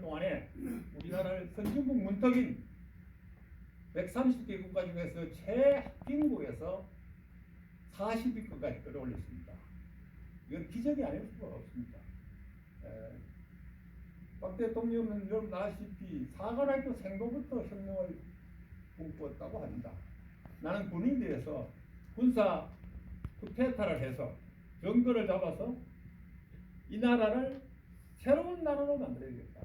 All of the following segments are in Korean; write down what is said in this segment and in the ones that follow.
동안에 우리나라를 선진국 문턱인 130개 국가 중에서 최빈국에서 40위권까지 끌어올렸습니다. 이건 기적이 아닐 수가 없습니다. 박 대통령은 여러분 아시다시피 사관학교 생도부터 혁명을 꿈꾸었다고 합니다. 나는 군인이 되어서 군사 쿠데타를 해서 정권을 잡아서 이 나라를 새로운 나라로 만들어야겠다.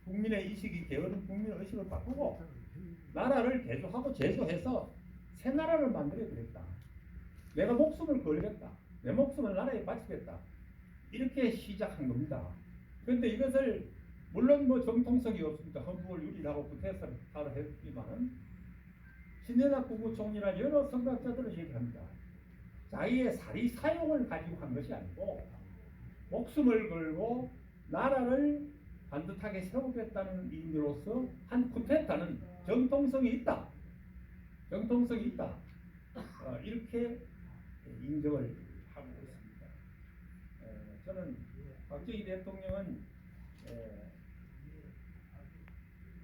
국민의 의식이 게으른 국민의 의식을 바꾸고 나라를 개조하고 제조해서 새 나라를 만들어야 되겠다. 내가 목숨을 걸겠다. 내 목숨을 나라에 바치겠다. 이렇게 시작한 겁니다. 그런데 이것을 물론 뭐 정통성이 없습니다. 헌법을 유리하고 구태타를 했지만은 신현학 국무총리나 여러 선각자들은 얘기합니다. 자기의 사리 사욕을 가지고 한 것이 아니고 목숨을 걸고 나라를 반듯하게 세우겠다는 의미로서 한 쿠데타는 정통성이 있다. 정통성이 있다. 이렇게 인정을 하고 있습니다. 저는 박정희 대통령은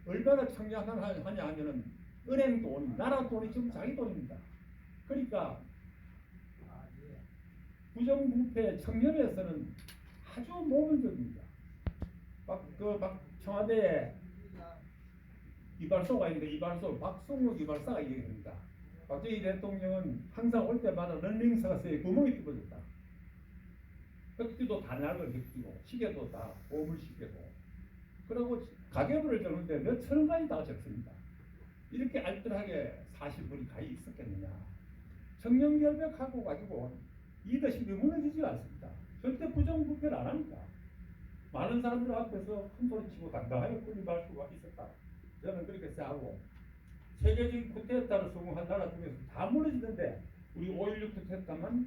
얼마나 청량하냐 하면은 은행 돈, 나라 돈이 지금 자기 돈입니다. 그러니까 부정부패 청렴에서는 아주 모범적입니다. 청와대에 이발소가 있는데 이발소 박성욱 이발사가 얘기합니다. 박정희 대통령은 항상 올 때마다 런닝서스에 구멍이 뚫어졌다. 벽지도 다 낡은 벽지고 시계도 다 보물 시계고 그리고 가계부를 적는데 몇 천 가지 다 적습니다. 이렇게 알뜰하게 사실 분이 가히 있었겠느냐. 청렴결백하고 가지고 리더십이 무너지지 않습니다. 절대 부정부패를 안 합니다. 많은 사람들 앞에서 큰 소리 치고 당당하게 군림할 수가 있었다. 저는 그렇게 생각하고 세계적인 쿠데타를 성공한 나라 중에서 다 무너지는데 우리 5.16 쿠데타만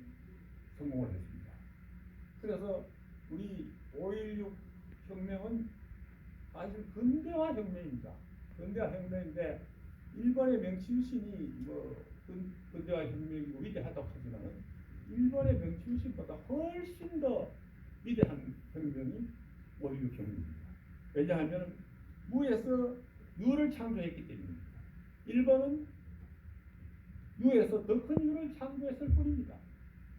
성공을 했습니다. 그래서 우리 5.16 혁명은 사실 근대화 혁명입니다. 근대화 혁명인데 일본의 명치유신이 뭐 근대화 혁명이고 위대하다고 하지만은 일본의 명치유신보다 훨씬 더 위대한 혁명이 5.16 혁명입니다. 왜냐하면 무에서 유를 창조했기 때문입니다. 일본은 유에서 더 큰 유를 창조했을 뿐입니다.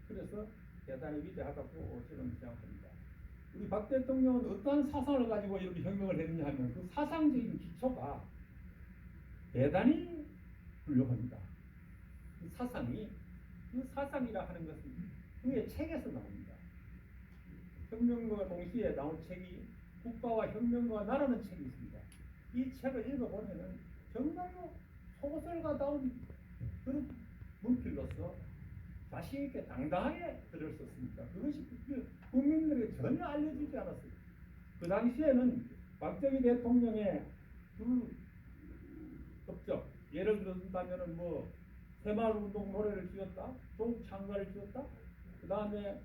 그래서 대단히 위대하다고 저는 생각합니다. 우리 박 대통령은 어떠한 사상을 가지고 이렇게 혁명을 했느냐 하면 그 사상적인 기초가 대단히 훌륭합니다. 그 사상이라 하는 것은 그의 책에서 나옵니다. 혁명과 동시에 나온 책이 국가와 혁명과 나라는 책이 있습니다. 이 책을 읽어보면 정말로 소설가다운 그런 문필로서 자신있게 당당하게 글을 썼습니다. 그것이 국민들에게 전혀 알려지지 않았어요. 그 당시에는 박정희 대통령의 그 업적, 예를 들어준다면 뭐 새마을운동 노래를 지었다, 조국창가를 지었다, 그 다음에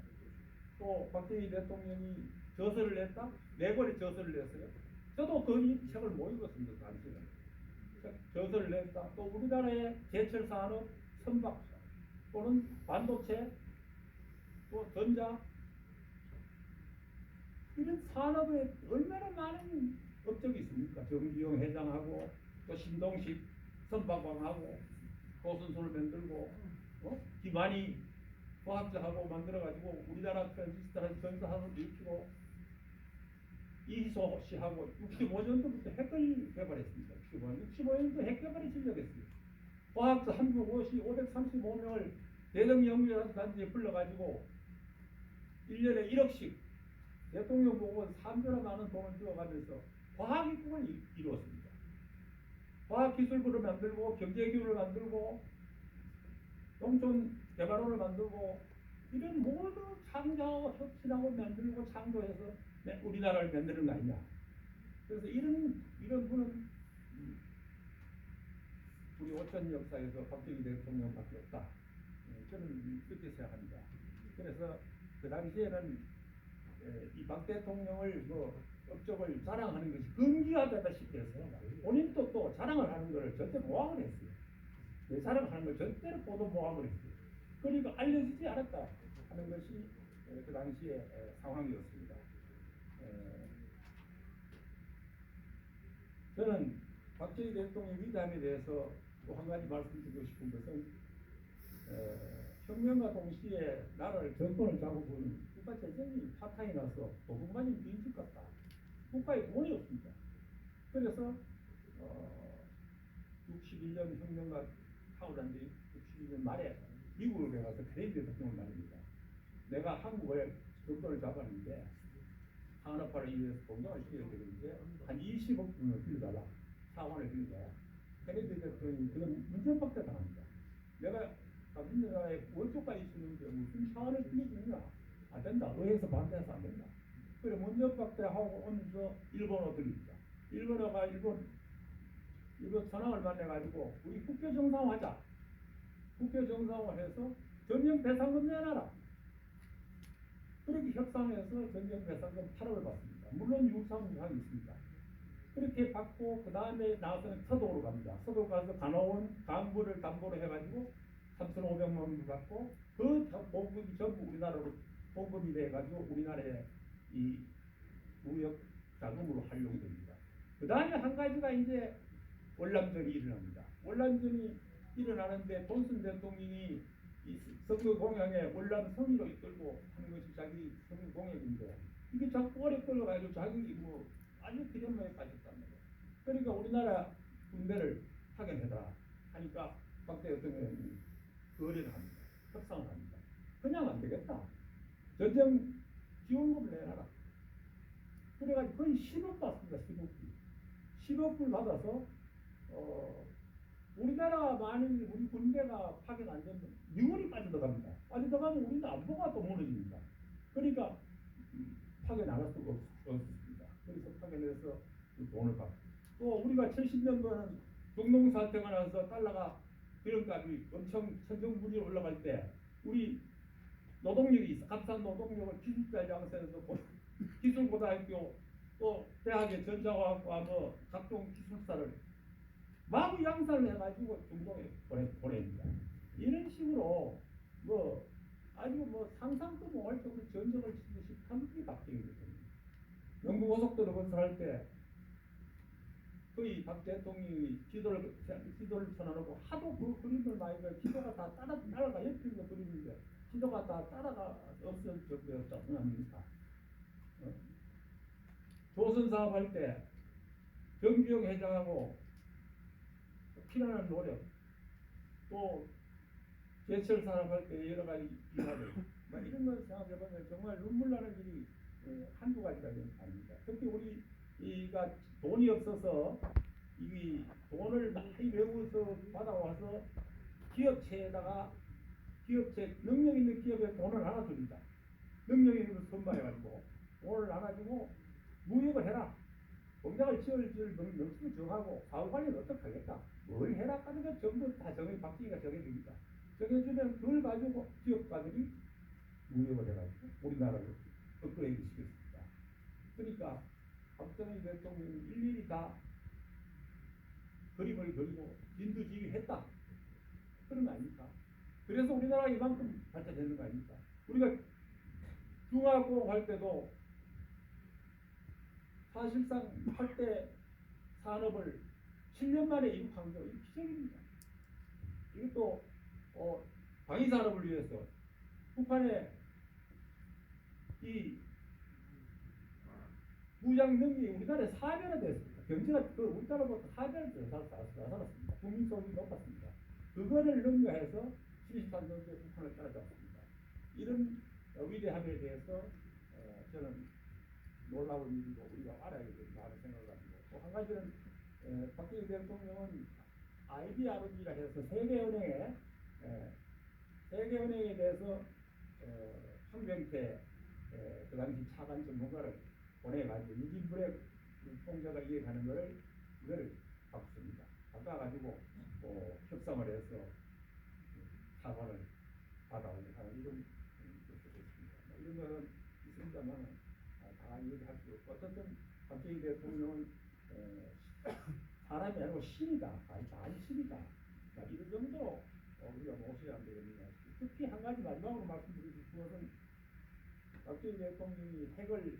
또 박정희 대통령이 저서를 냈다, 네 권의 저서를 냈어요. 저도 그 책을 못 읽었습니다. 그 당시에 저서를 냈다. 또 우리나라의 제철 산업 선박 또는 반도체, 또 전자 이런 산업에 얼마나 많은 업적이 있습니까? 정기용 회장하고 또 신동식 선박왕하고 고선소를 만들고 김한이 과학자하고 만들어가지고 우리나라 트랜지스터를 전자산업을 일으키고 이희소 씨하고 65년도부터 핵을 개발했습니다. 65년도 핵 개발에 진력했어요. 과학자 한국 535명을 대정연구단지에 불러가지고 1년에 1억씩 대통령 보고 3조나 많은 돈을 주어가면서 과학기금을 이루었습니다. 과학기술부를 만들고 경제기술을 만들고 농촌개발원을 만들고 이런 모든 창조하고 혁신하고 만들고 창조해서 우리나라를 만드는 거 아니냐. 그래서 이런 분은 우리 오천 역사에서 박정희 대통령밖에 없다. 저는 그렇게 생각합니다. 그래서 그 당시에는 이 박 대통령을 업적을 자랑하는 것이 금기화되다시피 해서 본인도 또 자랑을 하는 것을 절대 모함을 했어요. 내 자랑하는 걸 절대로 보도 모함을 했어요. 그러니까 알려지지 않았다 하는 것이 그 당시의 상황이었습니다. 저는 박정희 대통령의 위대함에 대해서 또 한 가지 말씀드리고 싶은 것은 혁명과 동시에 나라를 정권을 잡아보는 국가 재정이 파탄이 나서 도둑맞은 빈집 같다. 국가에 돈이 없습니다. 그래서 61년 혁명과 하고 난 뒤 61년 말에 미국에 가서 케네디 대통령을 만납니다. 내가 한국을 정권을 잡았는데 산업화를 위해서 공장을 시켜야 되는데 한 20억 원을 빌려달라. 사원을 빌려달라. 케네디 대통령이 그건 문전박대 당합니다. 내가 민주나라에 월초까지 있었는데 무슨 사원을 빌려주느냐. 안 된다. 의회에서 반대해서 안 된다. 그래 문전박대하고 오면서 일본어 드립니다. 일본어가 일본 천황을 만나가지고 우리 국교 정상화하자. 국교 정상화해서 전쟁 배상금 내놔라. 그렇게 협상해서 전쟁 배상금 8억을 받습니다. 물론 유상무상이 있습니다. 그렇게 받고 그 다음에 나와서는 서독으로 갑니다. 서독 가서 간호원 간부를 담보로 해가지고 3,500만 원을 받고 그 보급이 전부 우리나라로 보급이 돼가지고 우리나라의 이 무역 자금으로 활용됩니다. 그 다음에 한 가지가 이제 월남전이 일어납니다. 월남전이 일어나는데 돈슨 대통령이 이 선거 공약에 월남 성의로 이끌고 하는 것이 자기 선거 공약인데 이게 자꾸 오래 끌어가지고 자기 뭐 아주 기념에 빠졌단 말이에요. 그러니까 우리나라 군대를 파견해라 하니까 박 대통령이 거래를 합니다. 협상을 합니다. 그냥 안 되겠다. 전쟁 지원금을 내놔라. 그래가지고 거의 10억 받습니다. 10억 불. 10억 불 받아서 우리나라가 만약에 우리 군대가 파견 안 되면 미군이 빠져들어갑니다. 빠져들어가면 우리는 안보가 또 무너집니다. 그러니까 파견 안 할 수가 없습니다. 그래서 파견해서 그 돈을 받고 또 우리가 70년도에는 중농 사태가 나서 달러가 기름값이 엄청 천정부지에 올라갈 때 우리 노동력이 있어. 값싼 노동력을 기술자 양성에서 기술고등학교 또 대학에 전자과학과 뭐 각종 기술사를 마구 양산을 해가지고 중동에 보냅니다. 이런 식으로 뭐 아주 뭐 상상도 못할 정도로 전쟁을 치듯이 함께 바뀌거든요. 영부고속도로 건설할 때 거의 박 대통령이 지도를 쳐놔놓고 하도 그 그림을 많이 그 지도가 다 따라가 옆에서 그림인데 지도가 다 따라가 없을 정도였지 않습니까? 조선 사업할 때 정주영 회장하고 피나는 노력 또 제철 산업할 때 여러 가지 기사들 이런 걸 생각해보면 정말 눈물 나는 일이 한두 가지가 아닙니다. 특히 우리가 돈이 없어서 이 돈을 많이 외국에서 받아와서 기업체에다가 기업체 능력 있는 기업에 돈을 나눠줍니다. 능력 있는 걸 선발해가지고 돈을 나눠주고 무역을 해라. 공장을 지을 명칭을 정하고 사업관리는 어떻게 하겠다. 뭘 해라 하는 것 전부 다 박정희가 정해줍니다. 정해주면 그걸 가지고 기업가들이 무역을 해가지고 우리나라를 업그레이드 시켰습니다. 그러니까 박정희 대통령이 일일이 다 그림을 그리고 진두지휘를 했다. 그런 거 아닙니까? 그래서 우리나라가 이만큼 발전되는 거 아닙니까? 우리가 중화공 할 때도 사실상 할때 산업을 7년 만에 이룩한 거 기적입니다. 이것도 방위산업을 위해서 북한의 이 무장 능력이 우리나라에 4배나 됐습니다. 경제가 우리나라보다 4배나 나타났습니다. 국민 소득이 높았습니다. 그거를 능가해서 73년도에 북한을 따라잡습니다. 이런 위대함에 대해서 저는 놀라운 일이고 우리가 알아야 된다는 생각을 가지고 또 한 가지는 박정희 대통령은 IBR이라 해서 세계은행에 대해서 황병태 그 당시 차관 전문가를 보내가지고 유진불의 통제가 이해가는 이거를 바꿨습니다. 바꿔가지고 협상을 해서 차관을 받아오는 이런 것이 됐습니다. 이런 거는 있습니다만 다 얘기할 수 없고 어쨌든 박정희 대통령은 사람이 아니고 신이다. 아니 신이다. 이런 정도 우리가 모셔야 안 되겠느냐. 특히 한 가지 마지막으로 말씀드리고 싶은 것은 박정희 대통령이 핵을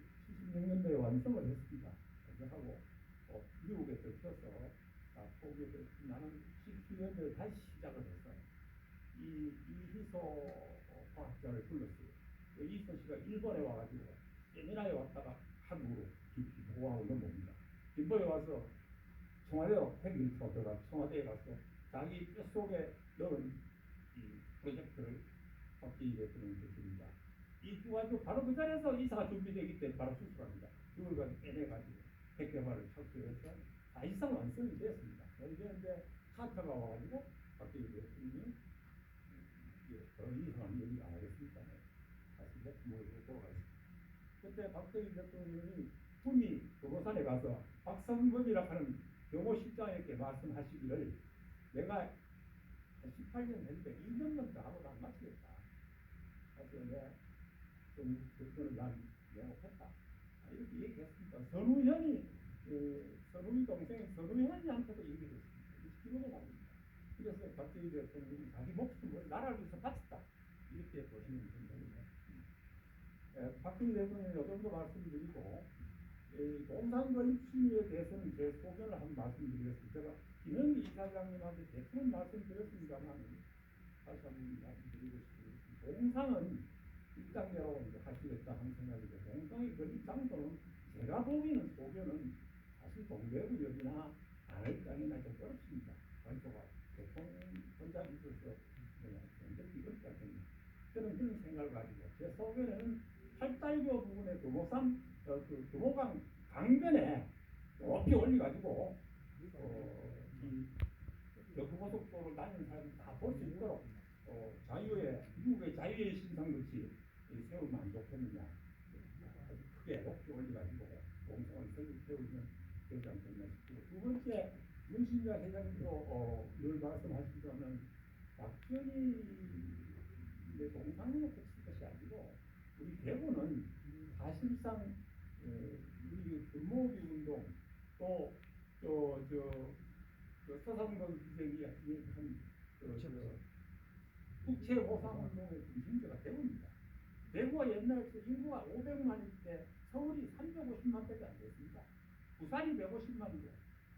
76년도에 완성을 했습니다. 하고 미국에 들켜서 거기에 나는 17년도에 다시 시작을 해서 이희소 과학자를 불렀어요. 이희소 씨가 일본에 와가지고 예민하게 왔다가 한국으로 깊이 보호하고 넘어옵니다. 일본에 와서 청와대 핵밀터 들어가 청와대에 가서 자기 뼛속에 넣은 이 프로젝트를 박정희 대통령께 줍니다. 이 두 가지 바로 그 자리에서 이사가 준비되기 때문에 바로 수술합니다. 그걸 빼내가지고 핵 개발을 착수해서 사실상 완성이 됐습니다. 그런데 카터가 와가지고 박정희 대통령이 더 이상한 얘기 안 하겠습니까? 다시 목숨으로 돌아가겠습니다. 그때 박정희 대통령이 꿈이 도로산에 가서 박성범이라 하는 경호실장에게 말씀하시기를 내가 18년 했는데 1년만 더 하고 난 마치겠다. 그래서 내가 좀 그거는 난 내놓겠다. 이렇게 얘기했습니다. 선우현이 선우희 동생 선우현이한테도 얘기했습니다. 기록에 나옵니다. 그래서 박정희 대통령이 자기 목숨을 나라를 위해서 바쳤다. 이렇게 보시면 됩니다. 박정희 대통령이 이 정도 말씀드리고 공산권 심의에 대해서는 제 소견을 한번 말씀드리겠습니다. 제가 김영기 이사장님한테 대충 말씀드렸습니다만 다시 한번 말씀드리고 싶습니다. 공상은 입당대로 이제 하시겠다 하는 생각이죠. 공상의 그 입장도는 제가 보기에는 소견은 사실 동대구역이나 안을장이나 좀 어렵습니다. 관소가 대통령 혼자 있어서 굉장히 이럴 것 같습니다. 저는 그런 생각을 가지고 제 소견에는 팔달교 부분의 금호강 강변에 높이 올려가지고 이 고속도로를 다니는 사람이 다 볼 수 있도록 미국의 자유의 신상같이 세우면 안 좋겠느냐. 아주 크게 높이 올려가지고 공성을 세우면 되지 않겠냐 싶고, 두 번째 문신자 회장님도 늘 말씀하시자면 박정희의 동상으로 그칠 것이 아니고 우리 대구는 사실상 우리 금모기 운동 또 서상돈 기생이 한 국채 보상 운동의 중심지가 대구입니다. 대구가 옛날에 인구가 500만일 때 서울이 350만밖에 안 됐습니다. 부산이 150만이고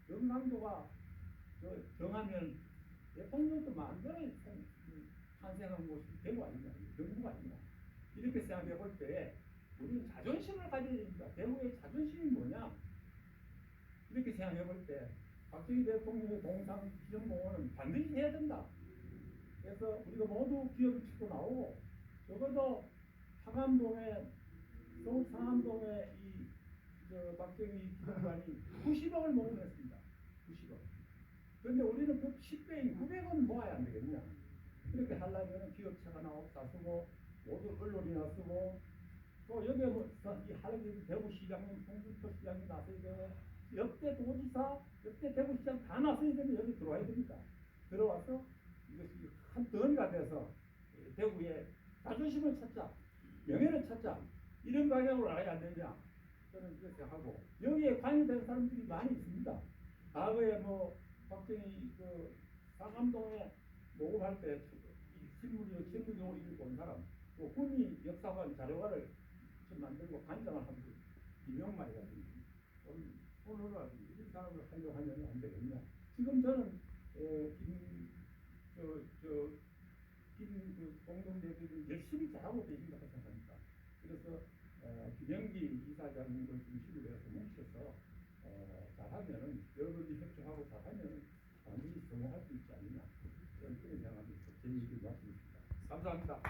영남도가 정하면 대통령도 만들어 탄생한 곳이 대구 아니냐, 경북 아니냐. 이렇게 생각해 볼 때 우리는 자존심을 가져야 됩니다. 대구의 자존심이 뭐냐? 이렇게 생각해 볼 때 박정희 대통령의 동상 기념공원은 반드시 해야 된다. 그래서 우리가 모두 기업을 치고 나오고 적어도 상암동에 서울 상암동에 박정희 기념관이 90억을 모금했습니다. 90억. 그런데 우리는 그 10배인 900원 모아야 안 되겠냐? 그렇게 하려면 기업체가 나와서 쓰고 모두 언론이나 쓰고 또 여기에 이 하락기 대구시장님, 홍준표 시장님 나서야 되고 역대 도지사, 역대 대구시장 다 나서야 되면 여기 들어와야 됩니다. 들어와서 이것이 한 덩이가 돼서 대구의 자존심을 찾자, 명예를 찾자, 이런 방향으로 가야 안 되냐? 저는 이렇게 하고 여기에 관여된 사람들이 많이 있습니다. 과거에 박정희 상암동에 모금할 때 신문을 읽어본 사람, 또 군이 역사관 자료화를 만들고 관장을 한 분, 김영만이라든지 손으로라든지 이런 사람을 하려고 하면 안 되겠냐. 지금 저는 김 공동대표님 열심히 잘하고 계신다고 생각합니다. 그래서 김영기 이사장님을 중심으로 해서 뭉쳐서 잘하면은 여러분들이 협조하고 잘하면은 반드시 성공할 수 있지 않느냐. 그런 생각하면서 제 얘기를 마치겠습니다. 감사합니다.